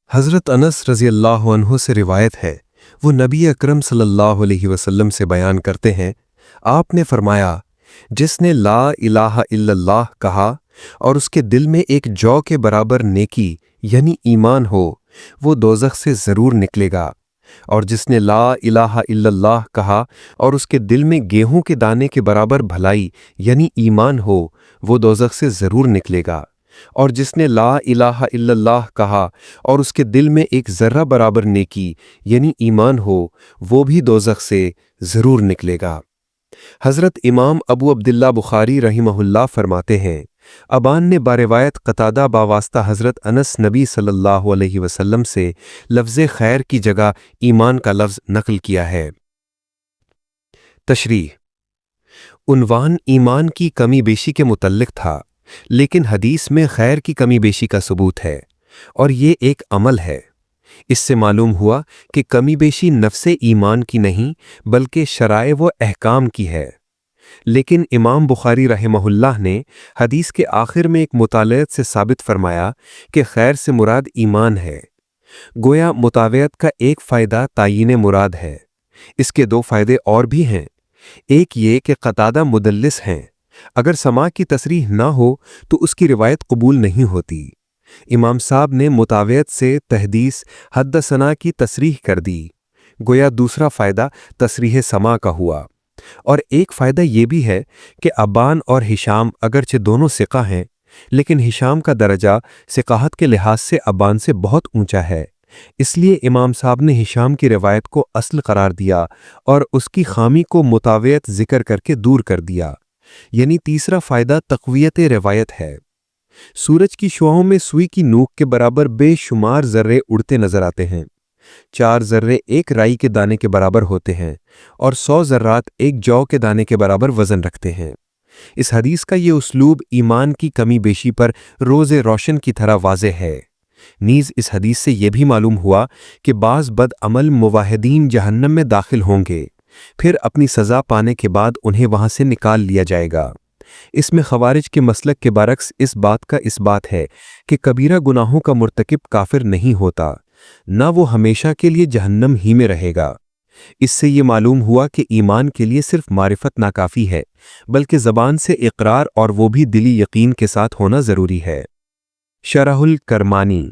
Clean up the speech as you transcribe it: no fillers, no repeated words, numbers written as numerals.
हज़रत अनस रज़ी अल्लाह अन्हु से रिवायत है, वो नबी अकरम सल्लल्लाहु अलैहि वसल्लम से बयान करते हैं, आपने फरमाया, जिसने ला इलाहा इल्लल्लाह कहा और उसके दिल में एक जौ के बराबर नेकी यानी ईमान हो, वो दोज़ख से ज़रूर निकलेगा। और जिसने ला इलाहा इल्लल्लाह कहा और उसके दिल में गेहूं के दाने के बराबर भलाई यानी ईमान हो, वो दोज़ख से ज़रूर निकलेगा। और जिसने ला इलाहा इल्लल्लाह कहा और उसके दिल में एक ज़र्रा बराबर नेकी यानी ईमान हो, वो भी दोज़ख से ज़रूर निकलेगा। हज़रत इमाम अबू अब्दुल्ला बुखारी रहिमहुल्लाह फरमाते हैं, अबान ने बारिवायत क़तादा बावास्ता हज़रत अनस नबी सल्लल्लाहु अलैहि वसल्लम से लफ्ज़ खैर की जगह ईमान का लफ्ज़ नकल किया है। तशरीह उन्वान ईमान की कमी बेशी के मुतल्लिक़ था, लेकिन हदीस में खैर की कमी बेशी का सबूत है और ये एक अमल है। इससे मालूम हुआ कि कमी बेशी नफ्से ईमान की नहीं बल्कि शराए व अहकाम की है। लेकिन इमाम बुखारी रहमहुल्लाह ने हदीस के आखिर में एक मुतालियत से साबित फरमाया कि खैर से मुराद ईमान है। गोया मुतावियत का एक फ़ायदा तायीन मुराद है। इसके दो फ़ायदे और भी हैं। एक ये कि क़तादा मुदल्लिस हैं, अगर समा की तसरीह ना हो तो उसकी रिवायत कबूल नहीं होती। इमाम साहब ने मुतावियत से तहदीस हद्दसना की तसरीह कर दी। गोया दूसरा फ़ायदा तसरीह समा का हुआ। और एक फ़ायदा ये भी है कि अब्बान और हिशाम अगरचे दोनों सिक़ा हैं, लेकिन हिशाम का दर्जा सिक़ाहत के लिहाज से अब्बान से बहुत ऊंचा है। इसलिए इमाम साहब ने हिशाम की रिवायत को असल करार दिया और उसकी खामी को मुतावियत ज़िक्र करके दूर कर दिया। यानी तीसरा फ़ायदा तक़वियत रिवायत है। सूरज की शुआओं में सुई की नोक के बराबर बेशुमार ज़र्रे उड़ते नज़र आते हैं। 4 ज़र्रे एक राई के दाने के बराबर होते हैं और 100 ज़र्रात एक जौ के दाने के बराबर वज़न रखते हैं। इस हदीस का ये उसलूब ईमान की कमी बेशी पर रोज़े रोशन की तरह वाज़े है। नीज़ इस हदीस से यह भी मालूम हुआ कि बाज़ बदअमल मुवाहिदीन जहन्नम में दाखिल होंगे, फिर अपनी सज़ा पाने के बाद उन्हें वहाँ से निकाल लिया जाएगा। इसमें ख़वारिज के मसलक के बरक्स इस बात का इस्बात है कि कबीरा गुनाहों का मुर्तकिब काफिर नहीं होता, ना वो हमेशा के लिए जहन्नम ही में रहेगा। इससे ये मालूम हुआ कि ईमान के लिए सिर्फ मारिफत नाकाफ़ी है, बल्कि ज़बान से इक़रार और वो भी दिली यकीन के साथ होना ज़रूरी है। शरहुल करमानी।